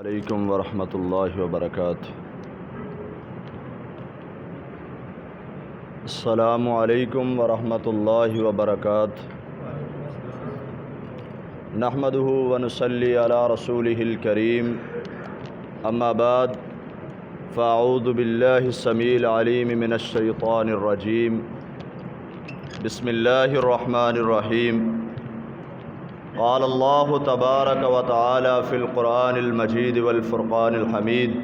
علیکم ورحمۃ اللہ وبرکاتہ۔ السلام علیکم ورحمۃ اللہ وبرکاتہ۔ نحمدہ ونصلی علی رسولہ الکریم، اما بعد فاعوذ باللہ السمیع العلیم من الشیطان الرجیم، بسم اللہ الرحمن الرحیم۔ قال اللہ تبارک و تعالی فی القرآن المجید والفرقان الحمید،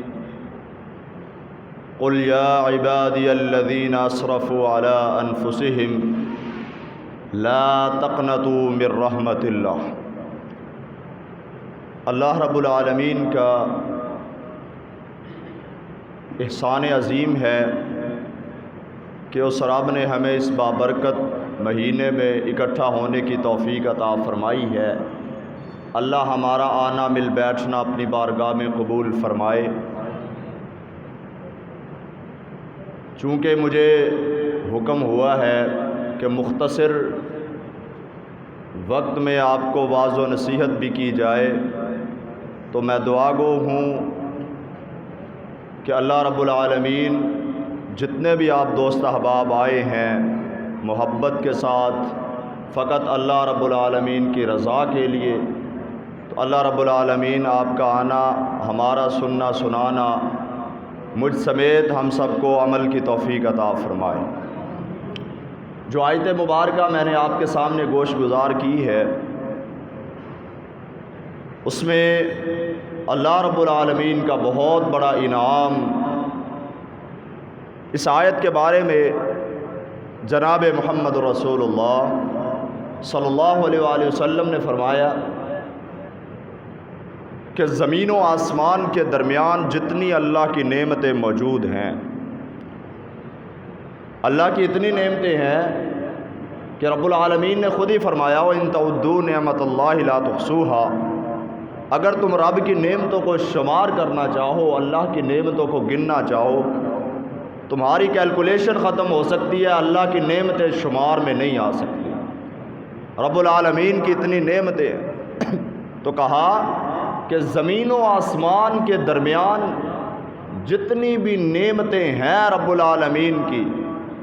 قل یا عبادی الذین اسرفوا علی انفسہم لا تقنطوا من رحمت اللہ۔ اللہ رب العالمین کا احسان عظیم ہے کہ اس رب نے ہمیں اس بابرکت مہینے میں اکٹھا ہونے کی توفیق عطا فرمائی ہے۔ اللہ ہمارا آنا مل بیٹھنا اپنی بارگاہ میں قبول فرمائے۔ چونکہ مجھے حکم ہوا ہے کہ مختصر وقت میں آپ کو واعظ و نصیحت بھی کی جائے، تو میں دعا گو ہوں کہ اللہ رب العالمین جتنے بھی آپ دوست احباب آئے ہیں محبت کے ساتھ فقط اللہ رب العالمین کی رضا کے لیے، تو اللہ رب العالمین آپ کا آنا، ہمارا سننا سنانا، مجھ سمیت ہم سب کو عمل کی توفیق عطا فرمائے۔ جو آیت مبارکہ میں نے آپ کے سامنے گوش گزار کی ہے، اس میں اللہ رب العالمین کا بہت بڑا انعام۔ اس آیت کے بارے میں جناب محمد رسول اللہ صلی اللہ علیہ وآلہ وسلم نے فرمایا کہ زمین و آسمان کے درمیان جتنی اللہ کی نعمتیں موجود ہیں، اللہ کی اتنی نعمتیں ہیں کہ رب العالمین نے خود ہی فرمایا وَإِن تَعُدُّوا نِعْمَتَ اللَّهِ لَا تُحْصُوهَا۔ اگر تم رب کی نعمتوں کو شمار کرنا چاہو، اللہ کی نعمتوں کو گننا چاہو، تمہاری کیلکولیشن ختم ہو سکتی ہے، اللہ کی نعمتیں شمار میں نہیں آ سکتی۔ رب العالمین کی اتنی نعمتیں تو کہا کہ زمین و آسمان کے درمیان جتنی بھی نعمتیں ہیں رب العالمین کی،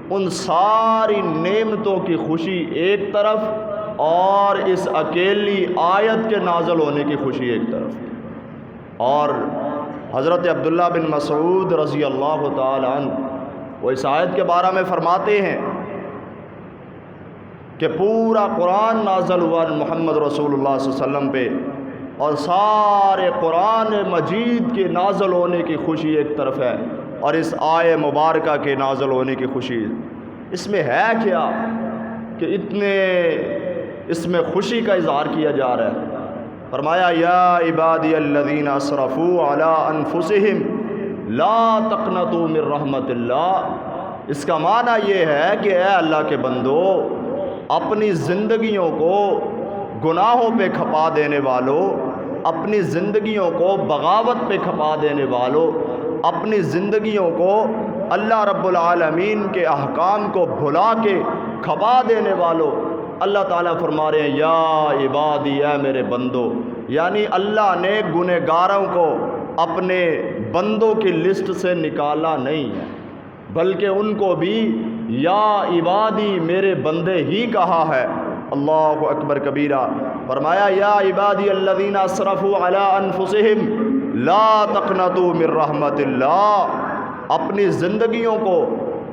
ان ساری نعمتوں کی خوشی ایک طرف اور اس اکیلی آیت کے نازل ہونے کی خوشی ایک طرف۔ اور حضرت عبداللہ بن مسعود رضی اللہ تعالی عنہ وہ اس آیت کے بارے میں فرماتے ہیں کہ پورا قرآن نازل ہوا محمد رسول اللہ صلی اللہ علیہ وسلم پہ، اور سارے قرآن مجید کے نازل ہونے کی خوشی ایک طرف ہے، اور اس آیہ مبارکہ کے نازل ہونے کی خوشی۔ اس میں ہے کیا کہ اتنے اس میں خوشی کا اظہار کیا جا رہا ہے؟ فرمایا یا عبادی الذین اسرفوا علی انفسہم لا تقنطوا من رحمت اللہ۔ اس کا معنی یہ ہے کہ اے اللہ کے بندو، اپنی زندگیوں کو گناہوں پہ کھپا دینے والوں، اپنی زندگیوں کو بغاوت پہ کھپا دینے والوں، اپنی زندگیوں کو اللہ رب العالمین کے احکام کو بھلا کے کھپا دینے والوں، اللہ تعالیٰ فرما رہے ہیں یا عبادی، اے میرے بندو۔ یعنی اللہ نے گنہگاروں کو اپنے بندوں کی لسٹ سے نکالا نہیں ہے، بلکہ ان کو بھی یا عبادی، میرے بندے ہی کہا ہے۔ اللہ اکبر کبیرہ۔ فرمایا یا عبادی الذین اسرفوا علی انفسہم لا تقنطوا من رحمت اللہ۔ اپنی زندگیوں کو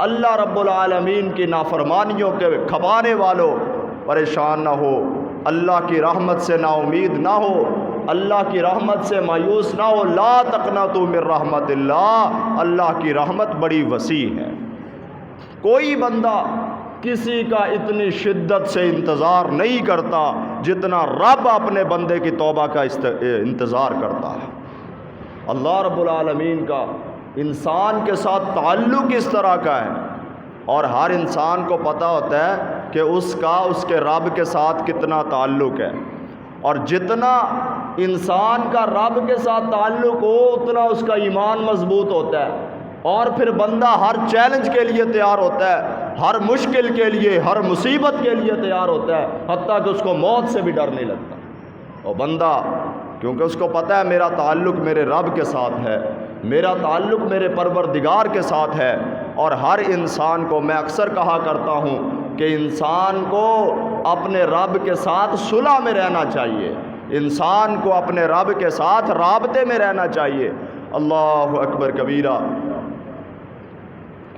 اللہ رب العالمین کی نافرمانیوں کے کھپانے والوں پریشان نہ ہو، اللہ کی رحمت سے نا امید نہ ہو، اللہ کی رحمت سے مایوس نہ ہو۔ لا تقنطوا من رحمت اللہ، اللہ کی رحمت بڑی وسیع ہے۔ کوئی بندہ کسی کا اتنی شدت سے انتظار نہیں کرتا جتنا رب اپنے بندے کی توبہ کا انتظار کرتا ہے۔ اللہ رب العالمین کا انسان کے ساتھ تعلق اس طرح کا ہے، اور ہر انسان کو پتہ ہوتا ہے کہ اس کا اس کے رب کے ساتھ کتنا تعلق ہے، اور جتنا انسان کا رب کے ساتھ تعلق ہو اتنا اس کا ایمان مضبوط ہوتا ہے، اور پھر بندہ ہر چیلنج کے لیے تیار ہوتا ہے، ہر مشکل کے لیے، ہر مصیبت کے لیے تیار ہوتا ہے، حتیٰ کہ اس کو موت سے بھی ڈر نہیں لگتا۔ اور بندہ کیونکہ اس کو پتہ ہے میرا تعلق میرے رب کے ساتھ ہے، میرا تعلق میرے پروردگار کے ساتھ ہے۔ اور ہر انسان کو میں اکثر کہا کرتا ہوں کہ انسان کو اپنے رب کے ساتھ صلح میں رہنا چاہیے، انسان کو اپنے رب کے ساتھ رابطے میں رہنا چاہیے۔ اللہ اکبر کبیرہ۔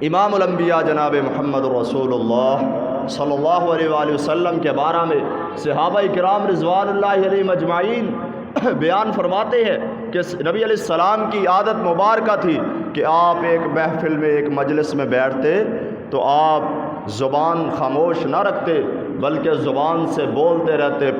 امام الانبیاء جناب محمد رسول اللہ صلی اللہ علیہ وآلہ وسلم کے بارے میں صحابہ کرام رضوان اللہ علیہم اجمعین بیان فرماتے ہیں کہ نبی علیہ السلام کی عادت مبارکہ تھی کہ آپ ایک محفل میں ایک مجلس میں بیٹھتے تو آپ زبان خاموش نہ رکھتے بلکہ زبان سے بولتے رہتے،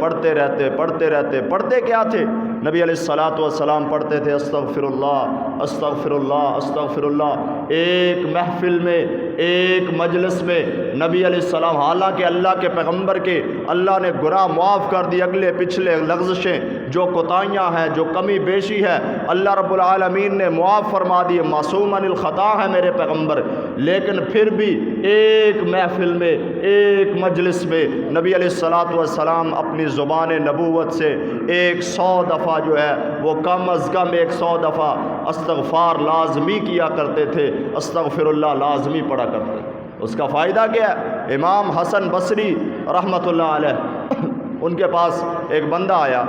پڑھتے کیا تھے؟ نبی علیہ الصلاۃ والسلام پڑھتے تھے استغفر اللہ استغفر اللہ استغفر اللہ۔ ایک محفل میں، ایک مجلس میں نبی علیہ السلام، حالانکہ اللہ کے پیغمبر کے اللہ نے گناہ معاف کر دی، اگلے پچھلے لغزشیں جو کوتاہیاں ہیں، جو کمی بیشی ہے، اللہ رب العالمین نے معاف فرما دی، معصوم عن الخطا ہے میرے پیغمبر، لیکن پھر بھی ایک محفل میں، ایک مجلس میں نبی علیہ الصلاۃ والسلام اپنی زبان نبوت سے 100 دفعہ جو ہے وہ کم از کم 100 دفعہ استغفار لازمی کیا کرتے تھے، استغفر اللہ لازمی پڑھا کرتے تھے۔ اس کا فائدہ کیا ہے؟ امام حسن بصری رحمۃ اللہ علیہ ان کے پاس ایک بندہ آیا،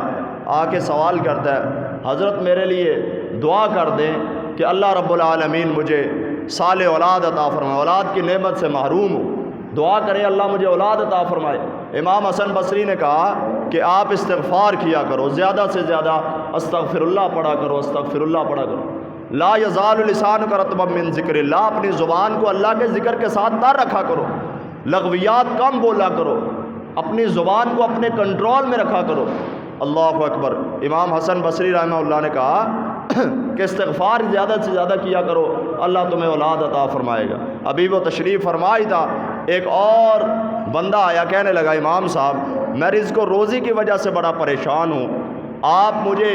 آ کے سوال کرتا ہے حضرت میرے لیے دعا کر دیں کہ اللہ رب العالمین مجھے صالح اولاد عطا فرمائے، اولاد کی نعمت سے محروم ہوں، دعا کریں اللہ مجھے اولاد عطا فرمائے۔ امام حسن بصری نے کہا کہ آپ استغفار کیا کرو، زیادہ سے زیادہ استغفر اللہ پڑھا کرو، استغفر اللہ پڑھا کرو۔ لا یزال لسانک رطبا من ذکر اللہ، اپنی زبان کو اللہ کے ذکر کے ساتھ تر رکھا کرو، لغویات کم بولا کرو، اپنی زبان کو اپنے کنٹرول میں رکھا کرو۔ اللہ اکبر۔ امام حسن بصری رحمہ اللہ نے کہا کہ استغفار زیادہ سے زیادہ کیا کرو، اللہ تمہیں اولاد عطا فرمائے گا۔ ابھی وہ تشریف فرمائی تھا، ایک اور بندہ آیا، کہنے لگا امام صاحب میں رزق و روزی کی وجہ سے بڑا پریشان ہوں، آپ مجھے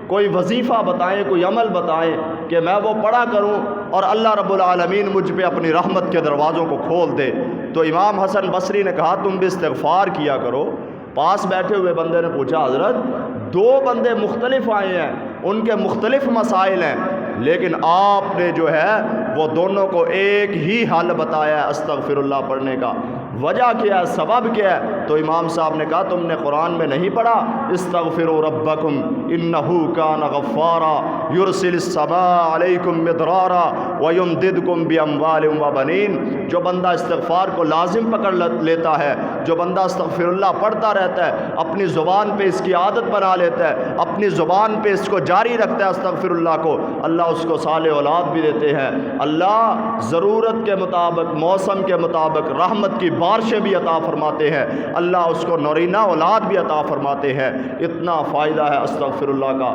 کوئی وظیفہ بتائیں، کوئی عمل بتائیں کہ میں وہ پڑھا کروں اور اللہ رب العالمین مجھ پہ اپنی رحمت کے دروازوں کو کھول دے۔ تو امام حسن بصری نے کہا تم بھی استغفار کیا کرو۔ پاس بیٹھے ہوئے بندے نے پوچھا حضرت 2 بندے مختلف آئے ہیں، ان کے مختلف مسائل ہیں، لیکن آپ نے جو ہے وہ دونوں کو ایک ہی حل بتایا ہے استغفر اللہ پڑھنے کا، وجہ کیا ہے، سبب کیا ہے؟ تو امام صاحب نے کہا تم نے قرآن میں نہیں پڑھا استغفروا ربکم انہ کان غفارا یرسل السماء علیکم مدرارا ویمددکم باموال وبنین۔ جو بندہ استغفار کو لازم پکڑ لیتا ہے، جو بندہ استغفر اللہ پڑھتا رہتا ہے، اپنی زبان پہ اس کی عادت بنا لیتا ہے، اپنی زبان پہ اس کو جاری رکھتا ہے استغفر اللہ کو، اللہ اس کو صالح اولاد بھی دیتے ہیں، اللہ ضرورت کے مطابق، موسم کے مطابق رحمت کی بارشیں بھی عطا فرماتے ہیں، اللہ اس کو نورینہ اولاد بھی عطا فرماتے ہیں۔ اتنا فائدہ ہے استغفر اللہ کا،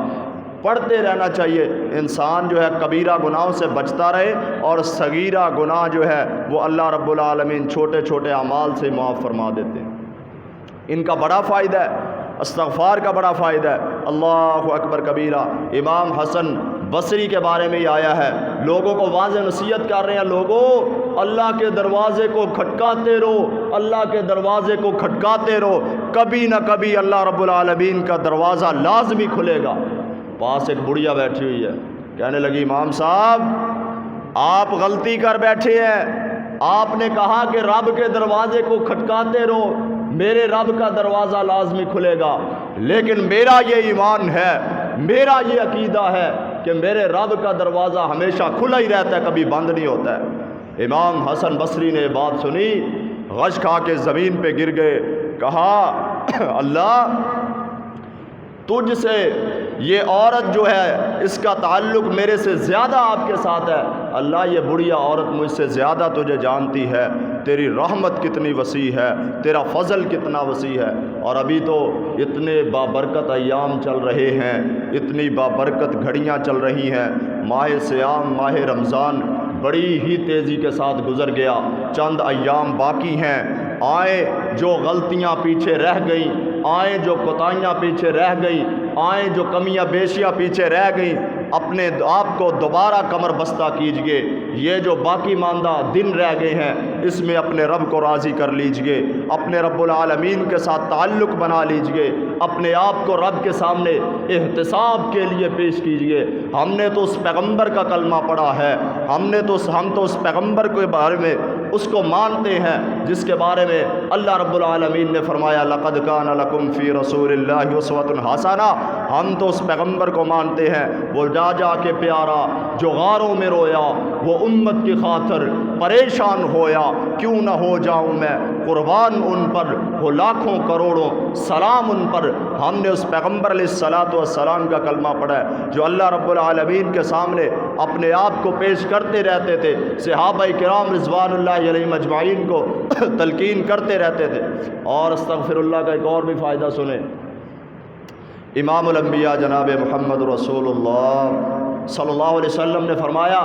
پڑھتے رہنا چاہیے۔ انسان جو ہے کبیرہ گناہوں سے بچتا رہے اور صغیرہ گناہ جو ہے وہ اللہ رب العالمین چھوٹے چھوٹے اعمال سے معاف فرما دیتے ہیں۔ ان کا بڑا فائدہ ہے، استغفار کا بڑا فائدہ ہے۔ اللہ اکبر کبیرہ۔ امام حسن بصری کے بارے میں یہ آیا ہے، لوگوں کو واضح نصیحت کر رہے ہیں، لوگوں اللہ کے دروازے کو کھٹکاتے رہو، اللہ کے دروازے کو کھٹکاتے رہو، کبھی نہ کبھی اللہ رب العالمین کا دروازہ لازمی کھلے گا۔ پاس ایک بڑھیا بیٹھی ہوئی ہے، کہنے لگی امام صاحب آپ غلطی کر بیٹھے ہیں، آپ نے کہا کہ رب کے دروازے کو کھٹکاتے رہو، میرے رب کا دروازہ لازمی کھلے گا، لیکن میرا یہ ایمان ہے، میرا یہ عقیدہ ہے کہ میرے رب کا دروازہ ہمیشہ کھلا ہی رہتا ہے، کبھی بند نہیں ہوتا ہے۔ امام حسن بصری نے بات سنی، غش کھا کے زمین پہ گر گئے، کہا اللہ تجھ سے یہ عورت جو ہے اس کا تعلق میرے سے زیادہ آپ کے ساتھ ہے، اللہ یہ بڑھیا عورت مجھ سے زیادہ تجھے جانتی ہے، تیری رحمت کتنی وسیع ہے، تیرا فضل کتنا وسیع ہے۔ اور ابھی تو اتنے بابرکت ایام چل رہے ہیں، اتنی بابرکت گھڑیاں چل رہی ہیں، ماہ صیام، ماہ رمضان بڑی ہی تیزی کے ساتھ گزر گیا، چند ایام باقی ہیں، آئیں جو غلطیاں پیچھے رہ گئیں، آئیں جو کوتاہیاں پیچھے رہ گئیں، آئیں جو کمیاں بیشیاں پیچھے رہ گئیں، اپنے آپ کو دوبارہ کمر بستہ کیجئے، یہ جو باقی ماندہ دن رہ گئے ہیں اس میں اپنے رب کو راضی کر لیجئے، اپنے رب العالمین کے ساتھ تعلق بنا لیجئے، اپنے آپ کو رب کے سامنے احتساب کے لیے پیش کیجئے۔ ہم نے تو اس پیغمبر کا کلمہ پڑھا ہے، ہم تو اس پیغمبر کے بارے میں اس کو مانتے ہیں جس کے بارے میں اللہ رب العالمین نے فرمایا لقد کان لکم فی رسول اللہ اسوۃ حسنہ۔ ہم تو اس پیغمبر کو مانتے ہیں، وہ جا کے پیارا جو غاروں میں رویا، وہ امت کی خاطر پریشان ہویا، کیوں نہ ہو جاؤں میں قربان ان پر، وہ لاکھوں کروڑوں سلام ان پر۔ ہم نے اس پیغمبر علیہ الصلاۃ والسلام کا کلمہ پڑھا ہے جو اللہ رب العالمین کے سامنے اپنے آپ کو پیش کرتے رہتے تھے، صحابہ کرام رضوان اللہ علیہم اجمعین کو تلقین کرتے رہتے تھے۔ اور استغفر اللہ کا ایک اور بھی فائدہ سنیں، امام الانبیاء جناب محمد رسول اللہ صلی اللہ علیہ وسلم نے فرمایا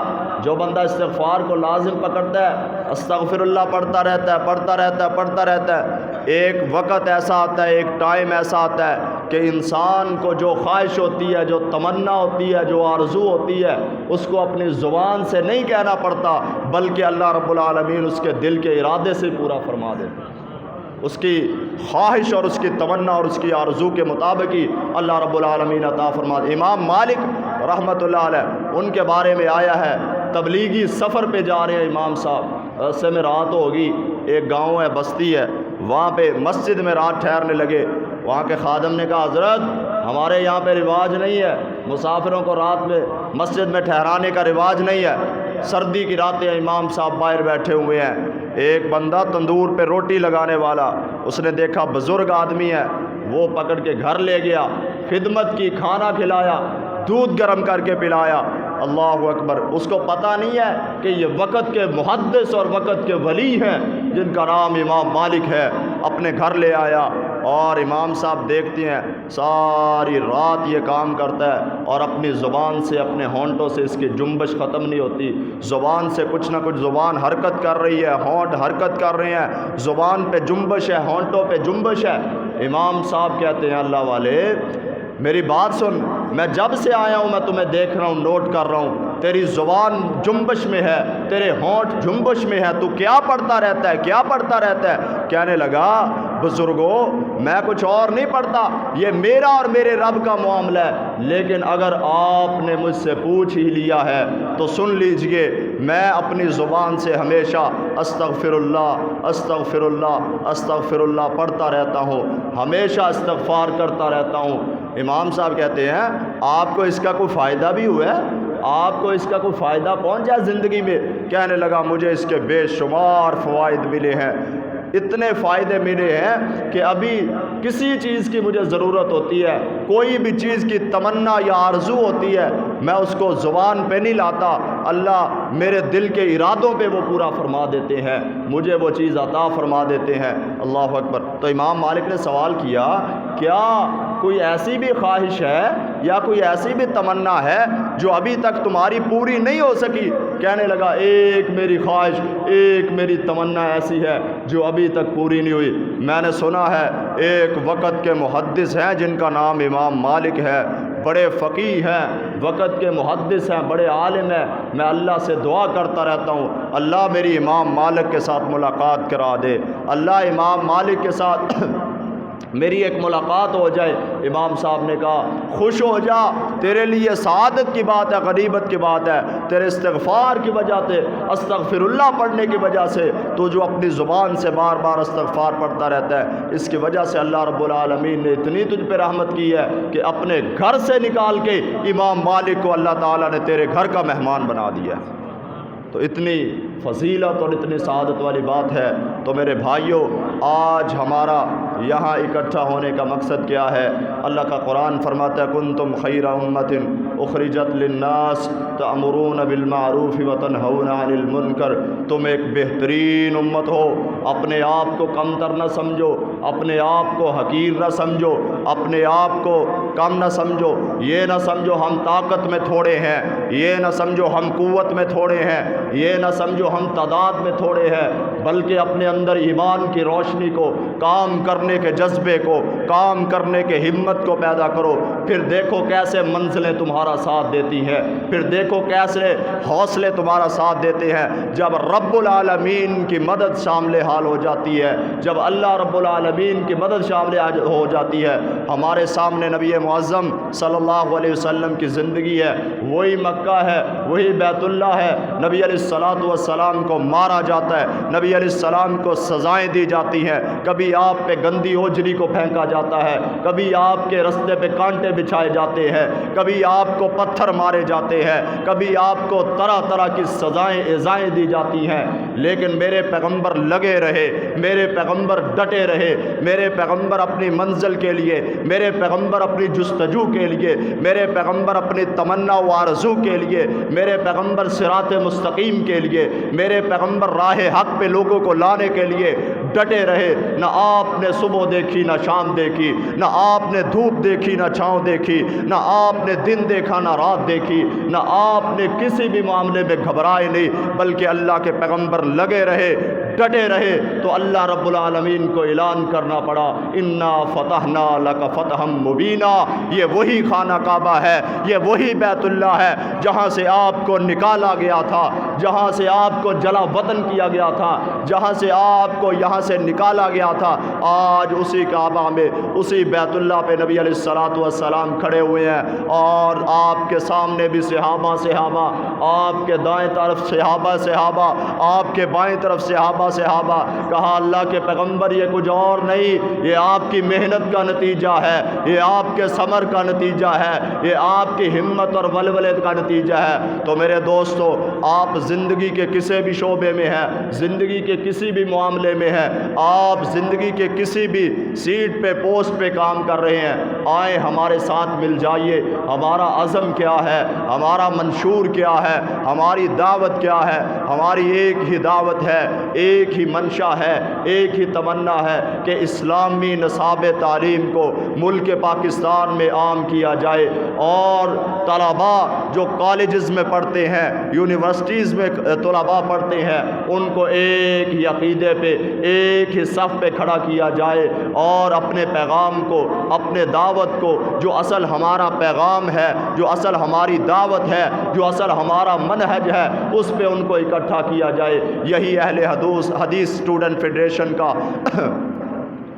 جو بندہ استغفار کو لازم پکڑتا ہے، استغفر اللہ پڑھتا رہتا ہے، ایک وقت ایسا آتا ہے، ایک ٹائم ایسا آتا ہے کہ انسان کو جو خواہش ہوتی ہے، جو تمنا ہوتی ہے، جو آرزو ہوتی ہے، اس کو اپنی زبان سے نہیں کہنا پڑتا بلکہ اللہ رب العالمین اس کے دل کے ارادے سے پورا فرما دیتا ہے۔ اس کی خواہش اور اس کی تمنا اور اس کی آرزو کے مطابق ہی اللہ رب العالمین عطا فرما دے۔ امام مالک رحمۃ اللہ علیہ، ان کے بارے میں آیا ہے، تبلیغی سفر پہ جا رہے ہیں امام صاحب، ایسے میں رات ہوگی، ایک گاؤں ہے، بستی ہے، وہاں پہ مسجد میں رات ٹھہرنے لگے۔ وہاں کے خادم نے کہا حضرت ہمارے یہاں پہ رواج نہیں ہے، مسافروں کو رات میں مسجد میں ٹھہرانے کا رواج نہیں ہے۔ سردی کی راتیں امام صاحب باہر بیٹھے ہوئے ہیں، ایک بندہ تندور پہ روٹی لگانے والا، اس نے دیکھا بزرگ آدمی ہے، وہ پکڑ کے گھر لے گیا، خدمت کی، کھانا کھلایا، دودھ گرم کر کے پلایا۔ اللہ اکبر، اس کو پتہ نہیں ہے کہ یہ وقت کے محدث اور وقت کے ولی ہیں جن کا نام امام مالک ہے۔ اپنے گھر لے آیا اور امام صاحب دیکھتے ہیں ساری رات یہ کام کرتا ہے اور اپنی زبان سے، اپنے ہونٹوں سے اس کی جنبش ختم نہیں ہوتی، زبان سے کچھ نہ کچھ زبان حرکت کر رہی ہے، ہونٹ حرکت کر رہے ہیں، زبان پہ جنبش ہے، ہونٹوں پہ جنبش ہے۔ امام صاحب کہتے ہیں اللہ والے میری بات سن، میں جب سے آیا ہوں میں تمہیں دیکھ رہا ہوں، نوٹ کر رہا ہوں، تیری زبان جنبش میں ہے، تیرے ہونٹ جنبش میں ہے، تو کیا پڑھتا رہتا ہے، کیا پڑھتا رہتا ہے؟ کہنے لگا بزرگوں میں کچھ اور نہیں پڑھتا، یہ میرا اور میرے رب کا معاملہ ہے، لیکن اگر آپ نے مجھ سے پوچھ ہی لیا ہے تو سن لیجئے، میں اپنی زبان سے ہمیشہ استغفر اللہ استغفر اللہ استغفر اللہ پڑھتا رہتا ہوں، ہمیشہ استغفار کرتا رہتا ہوں۔ امام صاحب کہتے ہیں آپ کو اس کا کوئی فائدہ بھی ہوا ہے؟ آپ کو اس کا کوئی فائدہ پہنچا زندگی میں؟ کہنے لگا مجھے اس کے بے شمار فوائد ملے ہیں، اتنے فائدے ملے ہیں کہ ابھی کسی چیز کی مجھے ضرورت ہوتی ہے، کوئی بھی چیز کی تمنا یا آرزو ہوتی ہے، میں اس کو زبان پہ نہیں لاتا، اللہ میرے دل کے ارادوں پہ وہ پورا فرما دیتے ہیں، مجھے وہ چیز عطا فرما دیتے ہیں۔ اللہ اکبر۔ تو امام مالک نے سوال کیا کیا کوئی ایسی بھی خواہش ہے یا کوئی ایسی بھی تمنا ہے جو ابھی تک تمہاری پوری نہیں ہو سکی؟ کہنے لگا ایک میری خواہش، ایک میری تمنا ایسی ہے جو ابھی تک پوری نہیں ہوئی۔ میں نے سنا ہے ایک وقت کے محدث ہیں جن کا نام امام مالک ہے، بڑے فقیہ ہیں، وقت کے محدث ہیں، بڑے عالم ہیں، میں اللہ سے دعا کرتا رہتا ہوں اللہ میری امام مالک کے ساتھ ملاقات کرا دے، اللہ امام مالک کے ساتھ میری ایک ملاقات ہو جائے۔ امام صاحب نے کہا خوش ہو جا، تیرے لیے سعادت کی بات ہے، غنیمت کی بات ہے، تیرے استغفار کی وجہ سے، استغفر اللہ پڑھنے کی وجہ سے، تو جو اپنی زبان سے بار بار استغفار پڑھتا رہتا ہے، اس کی وجہ سے اللہ رب العالمین نے اتنی تجھ پہ رحمت کی ہے کہ اپنے گھر سے نکال کے امام مالک کو اللہ تعالیٰ نے تیرے گھر کا مہمان بنا دیا۔ تو اتنی فضیلت اور اتنی سعادت والی بات ہے۔ تو میرے بھائیوں، آج ہمارا یہاں اکٹھا ہونے کا مقصد کیا ہے؟ اللہ کا قرآن فرماتا ہے کنتم خیر امۃ اخرجت للناس تأمرون بالمعروف وتنہون عن المنکر، تم ایک بہترین امت ہو، اپنے آپ کو کمتر نہ سمجھو، اپنے آپ کو حقیر نہ سمجھو، اپنے آپ کو کم نہ سمجھو، یہ نہ سمجھو ہم طاقت میں تھوڑے ہیں، یہ نہ سمجھو ہم قوت میں تھوڑے ہیں، یہ نہ سمجھو ہم تعداد میں تھوڑے ہیں، بلکہ اپنے اندر ایمان کی روشنی کو کام کرنا کرنے کے جذبے کو، کام کرنے کے ہمت کو پیدا کرو، پھر دیکھو کیسے منزلیں تمہارا ساتھ دیتی ہیں، پھر دیکھو کیسے حوصلے تمہارا ساتھ دیتے ہیں جب رب العالمین کی مدد شامل حال ہو جاتی ہے، جب اللہ رب العالمین کی مدد شامل ہو جاتی ہے۔ ہمارے سامنے نبی معظم صلی اللہ علیہ وسلم کی زندگی ہے، وہی مکہ ہے، وہی بیت اللہ ہے۔ نبی علیہ الصلوۃ والسلام کو مارا جاتا ہے، نبی علیہ السلام کو سزائیں دی جاتی ہیں، کبھی آپ پہ گندی اوجری کو پھینکا جاتا ہے، کبھی آپ کے رستے پہ کانٹے بچھائے جاتے ہیں، کبھی آپ کو پتھر مارے جاتے ہیں، کبھی آپ کو طرح طرح کی سزائیں ایذائیں دی جاتی ہیں، لیکن میرے پیغمبر لگے رہے، میرے پیغمبر ڈٹے رہے، میرے پیغمبر اپنی منزل کے لیے، میرے پیغمبر اپنی جستجو کے لیے، میرے پیغمبر اپنی تمنا و آرزو کے لیے، میرے پیغمبر صراط مستقیم کے لیے، میرے پیغمبر راہ حق پہ لوگوں کو لانے کے لیے ڈٹے رہے۔ نہ آپ نے صبح دیکھی نہ شام دیکھی، نہ آپ نے دھوپ دیکھی نہ چھاؤں دیکھی، نہ آپ نے دن دیکھا نہ رات دیکھی، نہ آپ نے کسی بھی معاملے میں گھبرائے نہیں، بلکہ اللہ کے پیغمبر لگے رہے، ڈٹے رہے، تو اللہ رب العالمین کو اعلان کرنا پڑا، انا فتحنا لک فتحا مبینا۔ یہ وہی خانہ کعبہ ہے، یہ وہی بیت اللہ ہے جہاں سے آپ کو نکالا گیا تھا، جہاں سے آپ کو جلا وطن کیا گیا تھا، جہاں سے آپ کو یہاں سے نکالا گیا تھا۔ آج اسی کعبہ میں، اسی بیت اللہ پہ نبی علیہ الصلوۃ والسلام کھڑے ہوئے ہیں، اور آپ کے سامنے بھی صحابہ، آپ کے دائیں طرف صحابہ، آپ کے بائیں طرف صحابہ۔ کہا اللہ کے پیغمبر یہ کچھ اور نہیں، یہ آپ کی محنت کا نتیجہ ہے، یہ آپ کے ثمر کا نتیجہ ہے، یہ آپ کی ہمت اور ولولے کا نتیجہ ہے۔ تو میرے دوستو، آپ زندگی کے کسی بھی شعبے میں ہیں، زندگی کے کسی بھی معاملے میں ہیں، آپ زندگی کے کسی بھی سیٹ پہ، پوسٹ پہ کام کر رہے ہیں، آئیں ہمارے ساتھ مل جائیے۔ ہمارا عزم کیا ہے، ہمارا منشور کیا ہے، ہماری دعوت کیا ہے؟ ہماری ایک ہی دعوت ہے، ایک ہی منشا ہے، ایک ہی تمنا ہے کہ اسلامی نصاب تعلیم کو ملک پاکستان میں عام کیا جائے، اور طلباء جو کالجز میں پڑھتے ہیں، یونیورسٹیز میں طلباء پڑھتے ہیں، ان کو ایک ہی عقیدے پہ، ایک ہی صف پہ کھڑا کیا جائے، اور اپنے پیغام کو، اپنے دعوت کو، جو اصل ہمارا پیغام ہے، جو اصل ہماری دعوت ہے، جو اصل ہمارا منہج ہے، اس پہ ان کو اکٹھا کیا جائے۔ یہی اہل حدیث اسٹوڈنٹ فیڈریشن کا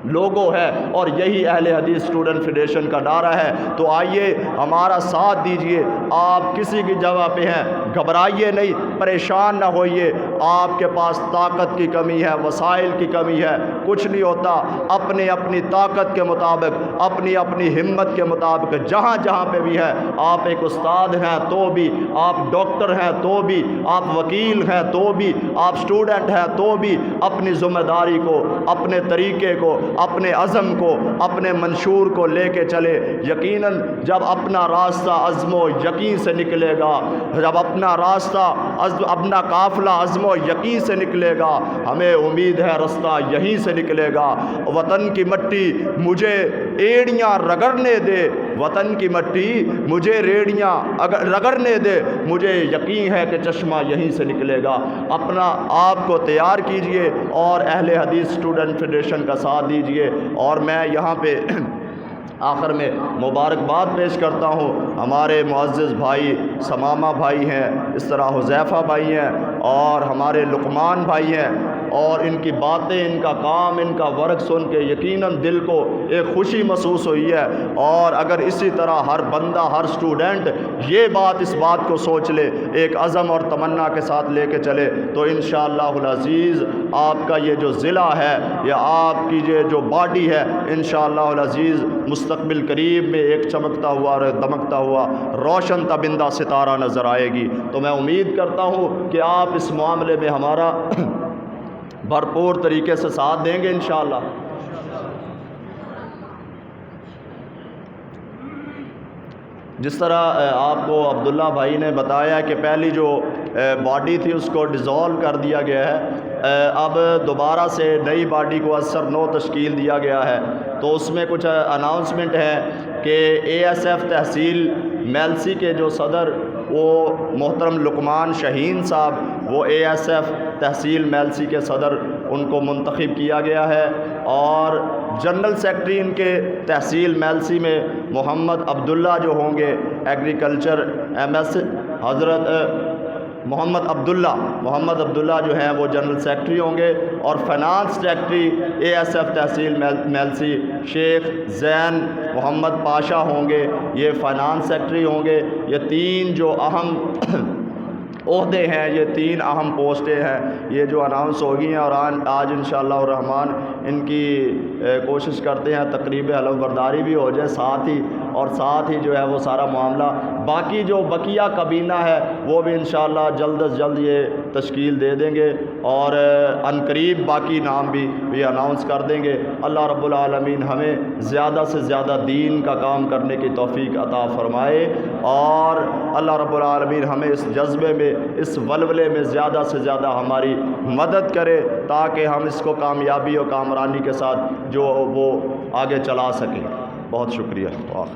لوگو ہے، اور یہی اہل حدیث اسٹوڈنٹ فیڈریشن کا نعرہ ہے۔ تو آئیے ہمارا ساتھ دیجئے۔ آپ کسی کی جگہ پہ ہیں، گھبرائیے نہیں، پریشان نہ ہوئیے۔ آپ کے پاس طاقت کی کمی ہے، وسائل کی کمی ہے، کچھ نہیں ہوتا۔ اپنی اپنی طاقت کے مطابق، اپنی اپنی ہمت کے مطابق، جہاں جہاں پہ بھی ہے، آپ ایک استاد ہیں تو بھی، آپ ڈاکٹر ہیں تو بھی، آپ وکیل ہیں تو بھی، آپ اسٹوڈنٹ ہیں تو بھی، اپنی ذمہ داری کو، اپنے طریقے کو، اپنے عزم کو، اپنے منشور کو لے کے چلے۔ یقیناً جب اپنا راستہ عزم و یقین سے نکلے گا، جب اپنا راستہ اپنا قافلہ عزم و یقین سے نکلے گا، ہمیں امید ہے رستہ یہیں سے نکلے گا۔ وطن کی مٹی مجھے ایڑیاں رگڑنے دے، وطن کی مٹی مجھے ریڑیاں رگڑنے دے، مجھے یقین ہے کہ چشمہ یہیں سے نکلے گا۔ اپنا آپ کو تیار کیجئے اور اہل حدیث اسٹوڈنٹ فیڈریشن کا ساتھ دیجئے۔ اور میں یہاں پہ آخر میں مبارکباد پیش کرتا ہوں، ہمارے معزز بھائی ثمامہ بھائی ہیں، اس طرح حذیفہ بھائی ہیں، اور ہمارے لقمان بھائی ہیں، اور ان کی باتیں، ان کا کام، ان کا ورک سن کے یقیناً دل کو ایک خوشی محسوس ہوئی ہے۔ اور اگر اسی طرح ہر بندہ، ہر اسٹوڈنٹ یہ بات، اس بات کو سوچ لے، ایک عزم اور تمنا کے ساتھ لے کے چلے، تو انشاءاللہ العزیز آپ کا یہ جو ضلع ہے، یا آپ کی یہ جو باڈی ہے، انشاءاللہ العزیز مستقبل قریب میں ایک چمکتا ہوا اور دمکتا ہوا روشن تابندہ ستارہ نظر آئے گی۔ تو میں امید کرتا ہوں کہ آپ اس معاملے میں ہمارا بھرپور طریقے سے ساتھ دیں گے انشاءاللہ۔ جس طرح آپ کو عبداللہ بھائی نے بتایا کہ پہلی جو باڈی تھی اس کو ڈیزالو کر دیا گیا ہے، اب دوبارہ سے نئی باڈی کو از سر نو تشکیل دیا گیا ہے، تو اس میں کچھ اناؤنسمنٹ ہے کہ اے ایس ایف تحصیل میلسی کے جو صدر وہ محترم لقمان شہین صاحب، وہ ASF تحصیل میلسی کے صدر ان کو منتخب کیا گیا ہے، اور جنرل سیکرٹری ان کے تحصیل میلسی میں محمد عبداللہ جو ہوں گے ایگریکلچر MS، حضرت محمد عبداللہ جو ہیں وہ جنرل سیکرٹری ہوں گے، اور فائنانس سیکرٹری ASF تحصیل میلسی شیخ زین محمد پاشا ہوں گے، یہ فائنانس سیکرٹری ہوں گے۔ یہ تین جو اہم عہدے ہیں، یہ تین اہم پوسٹیں ہیں، یہ جو اناؤنس ہو گئی ہیں، اور آج انشاءاللہ الرحمن ان کی کوشش کرتے ہیں تقریب حلف برداری بھی ہو جائے ساتھ ہی جو ہے وہ سارا معاملہ، باقی جو بقیہ کابینہ ہے وہ بھی انشاءاللہ جلد از جلد یہ تشکیل دے دیں گے، اور عنقریب باقی نام بھی اناؤنس کر دیں گے۔ اللہ رب العالمین ہمیں زیادہ سے زیادہ دین کا کام کرنے کی توفیق عطا فرمائے، اور اللہ رب العالمین ہمیں اس جذبے میں، اس ولولے میں زیادہ سے زیادہ ہماری مدد کرے، تاکہ ہم اس کو کامیابی اور کامرانی کے ساتھ جو وہ آگے چلا سکیں۔ بہت شکریہ۔